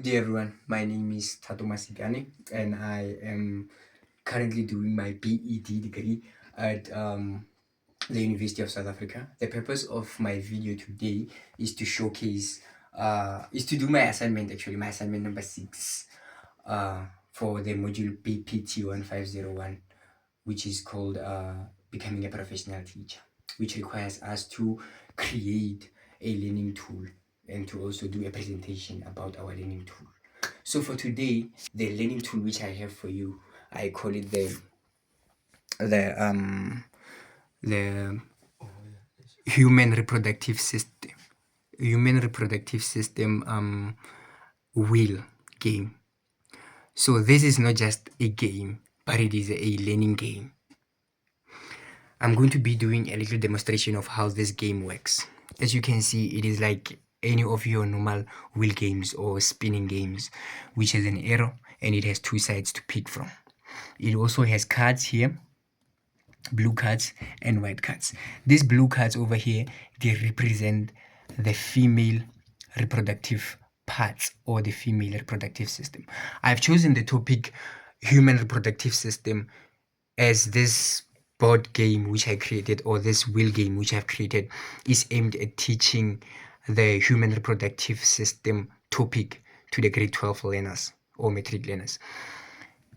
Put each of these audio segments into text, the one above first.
Dear everyone, my name is Tato Masigane and I am currently doing my BED degree at the University of South Africa. The purpose of my video today is to showcase, is to do my assignment actually, my assignment number 6 for the module BPT1501, which is called Becoming a Professional Teacher, which requires us to create a learning tool and to also do a presentation about our learning tool. So for today, the learning tool which I have for you, I call it the the human reproductive system wheel game. So this is not just a game, but it is a learning game. I'm going to be doing a little demonstration of how this game works. As you can see, it is like any of your normal wheel games or spinning games, which has an arrow and it has two sides to pick from. It also has cards here, blue cards and white cards. These blue cards over here, they represent the female reproductive parts or the female reproductive system. I've chosen the topic human reproductive system as this board game which I created, or this wheel game which I've created, is aimed at teaching the human reproductive system topic to the grade 12 learners or matric learners.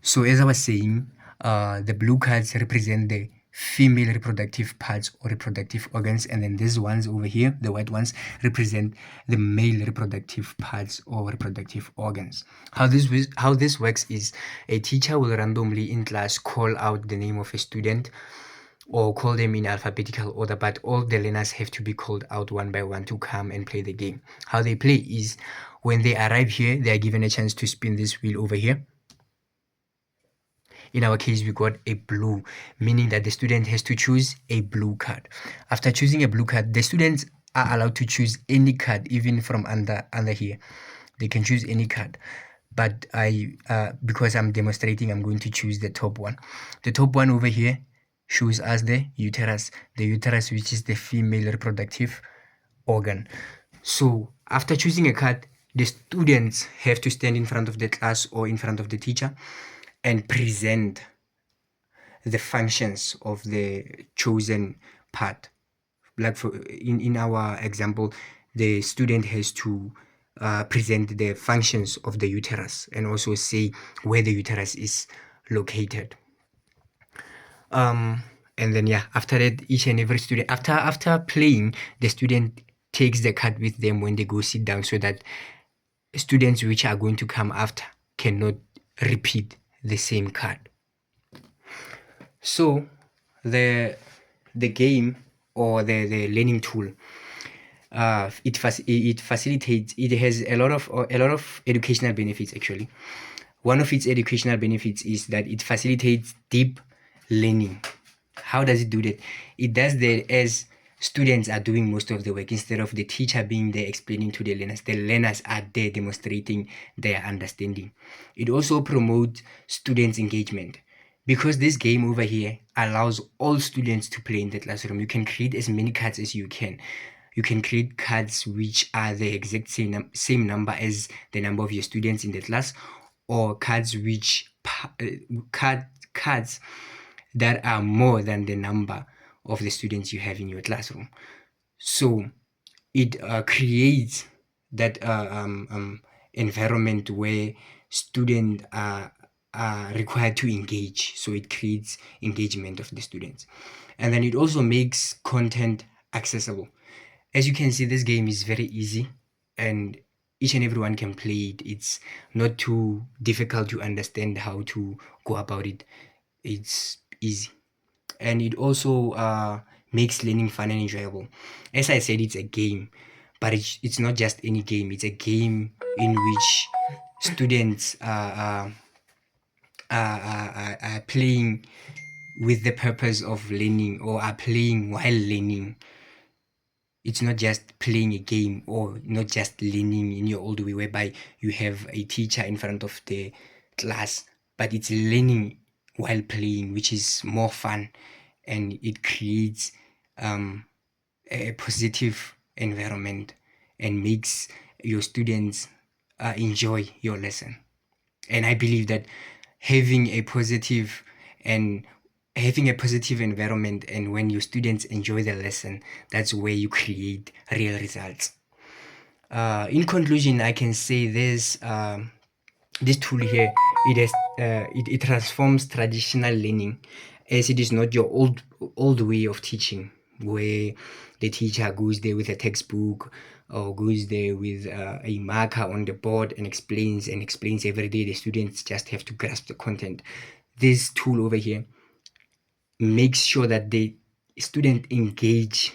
So as I was saying, the blue cards represent the female reproductive parts or reproductive organs, and then these ones over here, the white ones, represent the male reproductive parts or reproductive organs. How this works is a teacher will randomly in class call out the name of a student or call them in alphabetical order, but all the learners have to be called out one by one to come and play the game. How they play is when they arrive here, they are given a chance to spin this wheel over here. In our case, we got a blue, meaning that the student has to choose a blue card. After choosing a blue card, the students are allowed to choose any card, even from under here. They can choose any card. But because I'm demonstrating, I'm going to choose the top one. The top one over here shows us the uterus, which is the female reproductive organ. So after choosing a card, the students have to stand in front of the class or in front of the teacher and present the functions of the chosen part. Like in our example, the student has to present the functions of the uterus and also say where the uterus is located. And then after that, each and every student, after playing, the student takes the card with them when they go sit down, so that students which are going to come after cannot repeat the same card. So the game or the learning tool, it facilitates. It has a lot of educational benefits actually. One of its educational benefits is that it facilitates deep learning. How does it do that? It does that as students are doing most of the work instead of the teacher being there explaining to the learners. The learners are there demonstrating their understanding. It also promotes students' engagement, because this game over here allows all students to play in the classroom. You can create as many cards as you can. You can create cards which are the exact same number as the number of your students in the class, or cards which cards that are more than the number of the students you have in your classroom. So it creates that environment where students are required to engage. So it creates engagement of the students. And then it also makes content accessible. As you can see, this game is very easy and each and everyone can play it. It's not too difficult to understand how to go about it. It's easy. And it also makes learning fun and enjoyable. As I said, it's a game, but it's not just any game. It's a game in which students are playing with the purpose of learning, or are playing while learning. It's not just playing a game or not just learning in your old way whereby you have a teacher in front of the class, but it's learning while playing, which is more fun, and it creates a positive environment and makes your students enjoy your lesson. And I believe that having a positive and having a positive environment, and when your students enjoy the lesson, that's where you create real results. In conclusion, I can say this tool here, it transforms traditional learning, as it is not your old way of teaching, where the teacher goes there with a textbook or goes there with a marker on the board and explains every day. The students just have to grasp the content. This tool over here makes sure that the student engage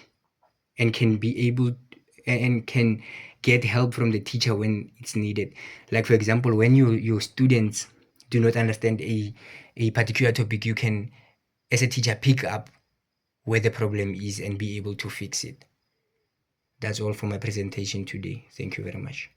and can be able and can get help from the teacher when it's needed. Like for example, when your students do not understand a particular topic, you can, as a teacher, pick up where the problem is and be able to fix it. That's all for my presentation today. Thank you very much.